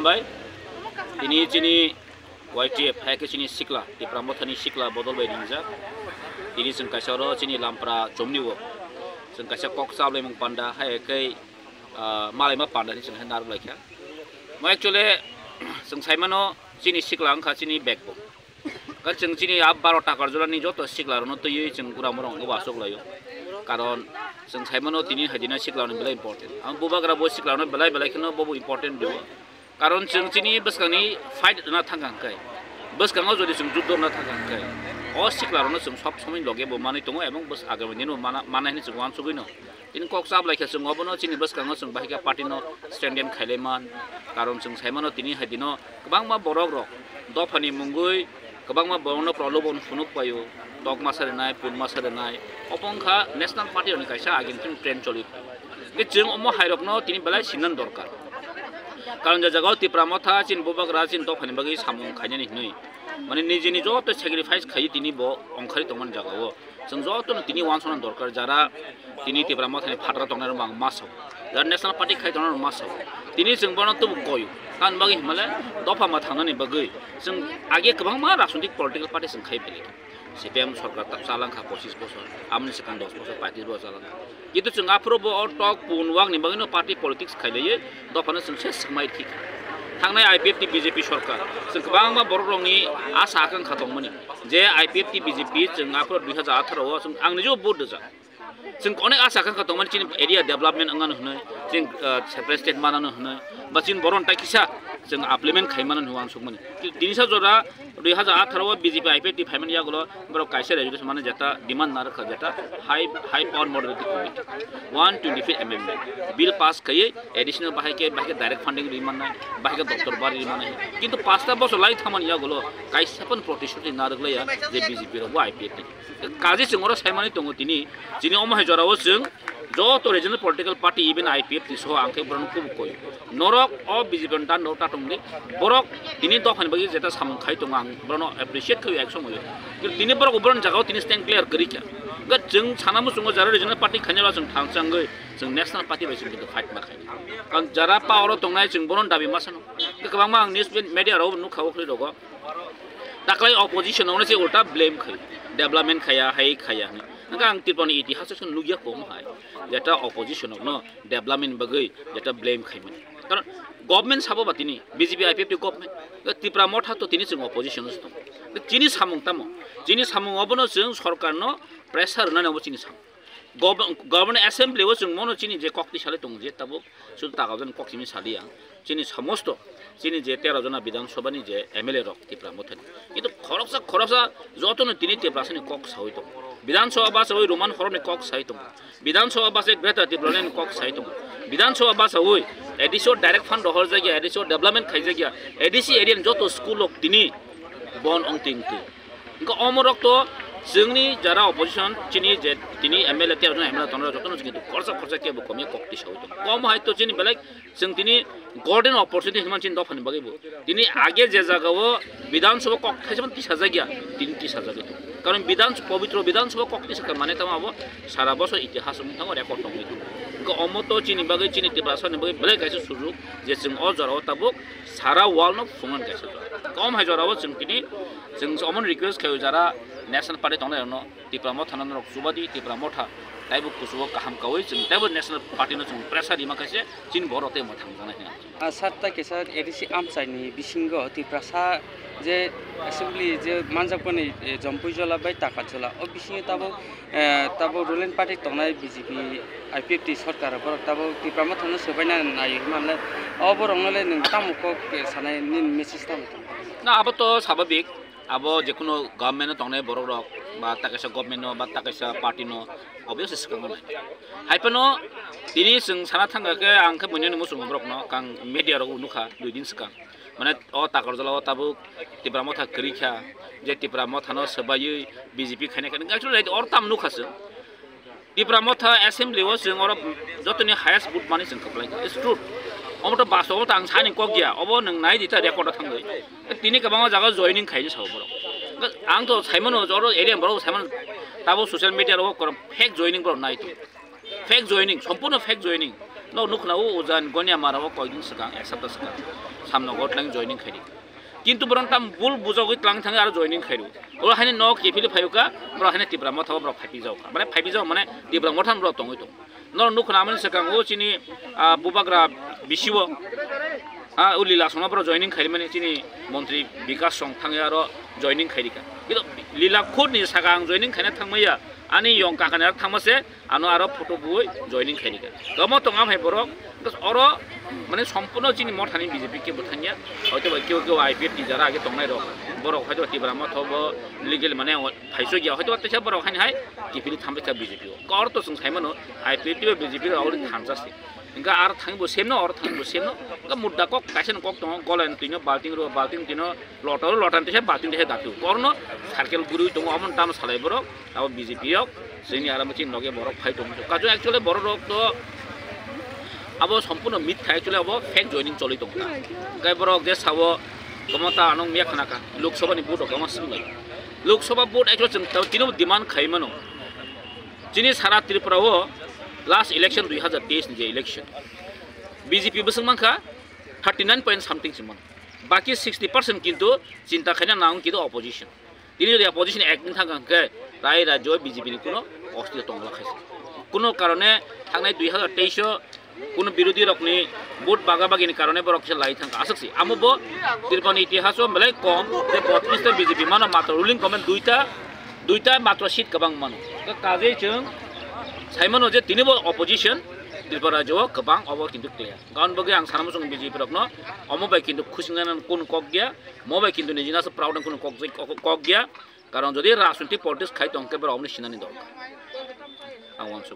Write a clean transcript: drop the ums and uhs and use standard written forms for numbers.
हामबाय दिनै जोंनि YTF हायके जोंनि सिख्ला तिप्रामथानि सिख्ला बदलबाय दिनजा दिनै जों काइसारो जोंनि लामप्रा जमनिवो जों काइसा कक साबले मं पान्डा हायके मालायमा पान्डा जों नार लायखा म एक्चुअली जों साइमानो जोंनि सिख्ला अंखा जोंनि बेकबो kan जों जोंनि आप 12 टाकार जरानि जत सिख्लारनो तयै जों गुरामरं वासक लायो कारण जों साइमानो दिनै हादिना सिख्लानो बेला इम्पोर्टेन्ट आं बुबाग्रा बो सिख्लानो बेला बेलाखनो बबो इम्पोर्टेन्ट दो कारण जों जोंनि बसकानि फाइट ना थांगांखाय बसकाङाव जदि जों जुद्ध ना थांगांखाय अ सिख्लारनो जों सब समय लगे बो मानै दङ एबं बस आगामनिनो मानायनि जों वान सुगैनो दिन कक साब लायखा जों अबनो जोंनि बसकाङाव जों बाहिका पार्टिनो स्टेन्डियन खाइलेमान कारण जों साइमानो दिनै हादिनो गोबां मा बरग रक दफानि मुंगुइ गोबां मा बरनो प्रलोभन फुनुक पायो टक मासारनाय पुन मासारनाय अपंखा नेशनल पार्टी नि काइसा आगिनथिं ट्रेन चलि के जों अम हाइरकनो दिनै बेलाय सिनन दरकार कारण जगाव तिप्रामथा चिन बुबाग्रा चिन दफानि बागै सामुं खायनानि नै माने निजेनि जत सैक्रिफाइस खायि दिनै ब अंखारि तमन जगाव जों जत दिनै वानसन दरकार जारा दिनै तिप्रामथानि फाद्रा तंनार बां मासौ जार नेशनल पार्टी खाय तंनार मासौ दिनै जों बनो तो गयो कान बागै हिमाले दफा मा थांनानै बागै जों आगे गोबां मा राजनैतिक पलिटिकल पार्टी जों खाय बेले CPM सरकार चालांखा 25 बोसोर आमनि सिगां 10 बोसोर 35 बोसोर चालांखा किन्तु जों आफ्रोबो टक पुनवागनि बागैनो पार्टी पलिटिक्स खायलायो दफानो जों से समाय थिक थांनाय IPFT BJP सरकार जों गोबां मा बर' रंनि आसा आकांक्षा दंमोन जे IPFT BJP जों आफ्रो 2018 आव जों आंनि जो बुद जा जों अनेक आसा आकांक्षा दंमोन चिन एरिया डेभलपमेन्ट अंगानो होनो जों सेपारेट स्टेट मानानो होनो बा चिन बरन टाकिसा जों आप्लिमेन्ट खायमानो हुवान सुगमोन दिनसा जरा 2018 BJP IPFT फाइमन यागलो बर काइसा एजुकेशन माने जता डिमांड ना रखा जता high power moderative committee 125 amendment bill pass कये एडिशनल बाहायके डायरेक्ट फंडिंग डिमांड ना बाहायके डॉक्टर बारी डिमांड है किंतु पास्ता बस लाई थामन यागलो काइसापन प्रतिश्रुति ना रखलया जे BJP रो IPFT काजे जोंरो सायमानि दङ दिनि जिनि अमहाय जराव जों जत regional political party even IPFT सह आंखे बरन कुब कोय नरक अ BJP दान नौटा टंगनि बरक दिनि दफानि बागै जेता सामु खाय दङ आं बरन एप्रिशिएट खय एक समय कि दिनि बरक बरन जगाव दिनि स्टेन क्लियर करिका ग जों सानामु सुङो जारा रिजनल पार्टी खानेला जों थांचांगै जों नेशनल पार्टी बायसिम किन्तु फाइट मा खाय कान जारा पावर दंनाय जों बरन दाबि मासानो गोबां मा आं न्यूज मीडिया राव नुखाव खै दग दाखलाय अपोजिशनावनो जे उल्टा ब्लेम खै डेभलपमेन्ट खाया हाय खाया आं तिरपनि इतिहास नुगिया कम हाय जेटा अपोजिशन न डेभलपमेन्ट बगै जेटा ब्लेम खायमन कारण गभर्नमेन्ट साबो बातिनि BJP IPFT government Tipra Motha तो तिनि जों अपोजिशन दं तिनि सामुं तामो जिनि सामुं अबनो जों सरकार न प्रेसार होनानै अब तिनि सामुं गभर्नमेन्ट एसेम्बली वो जों मनो चिनि जे कक्ति साले दं जे तबो सुल तागाजन कक्तिनि सालिया चिनि समस्त चिनि जे 13 जना विधानसभानि जे MLA रक तिप्रा मथनि किन्तु खरबसा जतनो तिनि तिप्रासनि कक सावै दं विधानसभा बासै रोमान हरनि कक साइ दं विधानसभा बासै ग्रेटर तिप्रानि कक साइ दं विधानसभा बासै एडिसो डाइरेक्ट फंड हर जायगा एडिसो डेभलपमेन्ट खाइ जायगा एडिसि एरिया जतो स्कुल अफ तिनि बन अंतिंगति इनका अमरक तो जोंनि जारा अपोजिशन चिनि जे तिनि MLA 13 जना MLA तनरा जतनो जों खर्चा के कमी कक्ति साइ दं कम हाय तो चिनि बेलेग जों तिनि गोल्डन अपॉर्चुनिटी हिमान चिन दफानि बागैबो तिनि आगे जे जागावो विधानसभा कक थाइसमान 30 जायगा तिनि 30 जायगा कारण पवित्र विधानसभा कक्ति सका माने तमा अब सारा बसर इतिहास मुथाङ रेकर्ड दं इको अमतो चिनि बागै चिनि तिब्रासनि बागै बेलेग गाइस सुजुग जे जों अ जराव ताबुक सारा वाल न फुंगन गाइस कम हाय जराव जों तिनि जों अमन रिक्वेस्ट खायो जारा नेशनल पार्टी तंनाय न तिप्रा मथा नन रक सुबादि तिप्रा मथा ताइबु कुसुबो काहाम कावै जों ताइबु नेशनल पार्टी न जों प्रेसार दिमाखासे चिन भरते मथां जानाय आ सातता केसार एडिसि आमसाइनि बिसिंग तिप्रासा जे एसेम्बली जे मानजाकनि जम्पुइ जला बाय ताका जला ओ बिसिंग ताबो रुलिं पार्टी तंनाय BJP IPFT सरकार बर ताबो तिप्रा मथानो सबायना नाय माने अबरंगले नों तामुको सानाय मेसेज तामु ना अब तो स्वाभाविक अब जेकुनो गभर्नमेन्ट तंनाय बर रक बा ताकासा गभर्नमेन्ट बा ताकासा पार्टी न अबवियसली सिखांगोन हाइपनो दिनै जों साना थांगाके आंखौ मोननो मोसुं ब्रक न कां मीडिया रक नुखा 2 दिन सिगां माने अ ताकरजलाव ताबु तिप्रा मथा करिखा जे तिप्रा मथानो सबायै BJP खायनाय गाइस और ताम नुखासो तिप्रा मथा एसेम्बली वो जों और जतनि हाइएस्ट बुट माने जों खबलाय इट्स ट्रू अमतो बासो तां सानि कक गया अब नों नाय दिता रेकर्ड थांगै तिनि गोबां जागा जॉइनिं खायनो साव बर आं तो साइमन जरो एरिया बर साइमन ताबो सोशल मीडिया रो फेक जॉइनिं बर नाय फेक जॉइनिं सम्पूर्ण fake जॉइनिं no nukhnao ujan gonya marawo koidin sakang ek sapta sakang samno gotlang joining khairi কিন্তু বরং তাম বুল বুজাগৈ ক্লাং থাঙে আৰু জয়নিং খাইৰু ওলা হানে নক কেফিলি ফায়ুকা বড় হানে তিব্রা মথাও বড় ফাইপি যাও মানে ফাইপি যাও মানে তিব্রা মথান বড় তংই তো নর নুখনা মানে সকাং ও চিনি বুবাগ্রা বিশিও উলি লাসনা বড় জয়নিং খাইরি মানে চিনি মন্ত্রী বিকাশ সং থাঙে আৰু জয়নিং খাইরিকা কিন্তু লীলা খুদনি সকাং জয়নিং খাইনা থাংমাইয়া ani yong kakane ar thangmase ano aro photo bui joining khairika gamo tongam hai borok oro mane সম্পূর্ণ চিনি মঠানি বিজেপি কে বুথানিয়া হয়তো কেউ কেউ আইপিএফ টি যারা আগে তংনাই রক বড় হয়তো তিব্রা মথব লিগেল মানে ফাইসো গিয়া হয়তো তেসা বড় খানি হাই টিপিনি থামবেকা বিজেপি কর তো সং সাইমানো আইপিএফ টি বিজেপি অলরেডি থামজাসে ইনকা আর থাংবো সেমনো আর থাংবো সেমনো কা মুদ্দা কক কাইছেন কক তং গলেন তিনো বাল্টিং তিনো লটার লটান তেসা বাল্টিং তেসা দাতু করনো সার্কেল গুরুই তং আমন তাম সালাই বড় তাও বিজেপি ওক जोंनि आरामथि नगे बरक फाइट दं काजो एक्चुअली बर रक तो अब सम्पूर्ण मिथ्या एक्चुअली अब फेक जॉइनिंग चलि दं गाय बरक जे सावो कमता आनं मिया खनाका लोकसभानि भोट गमा सिंलाय लोकसभा भोट एक्चुअली जों तिनो डिमान्ड खाइमानो जिनि सारा त्रिपुराव लास्ट इलेक्शन 2023 नि जे इलेक्शन बीजेपी बसं मानखा 39 पॉइंट समथिंग सिमन बाकी 60% किन्तु चिन्ता खाइना नां किन्तु अपोजिशन তিনি যদি অপোজিশন একদিন থাকাंखे রাই রাজ্য বিজেপিनि কোনো অস্তিত্ব তংলা খাইছে কোনো কারণে থাंनाय 2023 কোনো বিরোধী রকনি ভোট বাগাবাগিनि কারণে বরকছে লাই থাকা আসছে আমবো তিরপানি ইতিহাস মেলাই কম যে 32 টা বিজেপি মানে মাত্র রুলিং গভর্নমেন্ট দুইটা মাত্র সিট গবাং মান কাজে जों সাইমনো যে তিনিবো অপোজিশন त्रिपुरा जो गोबां अब किन्तु क्लियार गाउन बगे आं सानामो जों बिजेपि रकनो अमबाय किन्तु खुसिंगान कोन कक गया मबाय किन्तु निजिनास प्राउड कोन कक गया कारण जदि राजनीतिक पॉलिटिक्स खाइ तंके बर अमनि सिनानि दरकार आं वानसु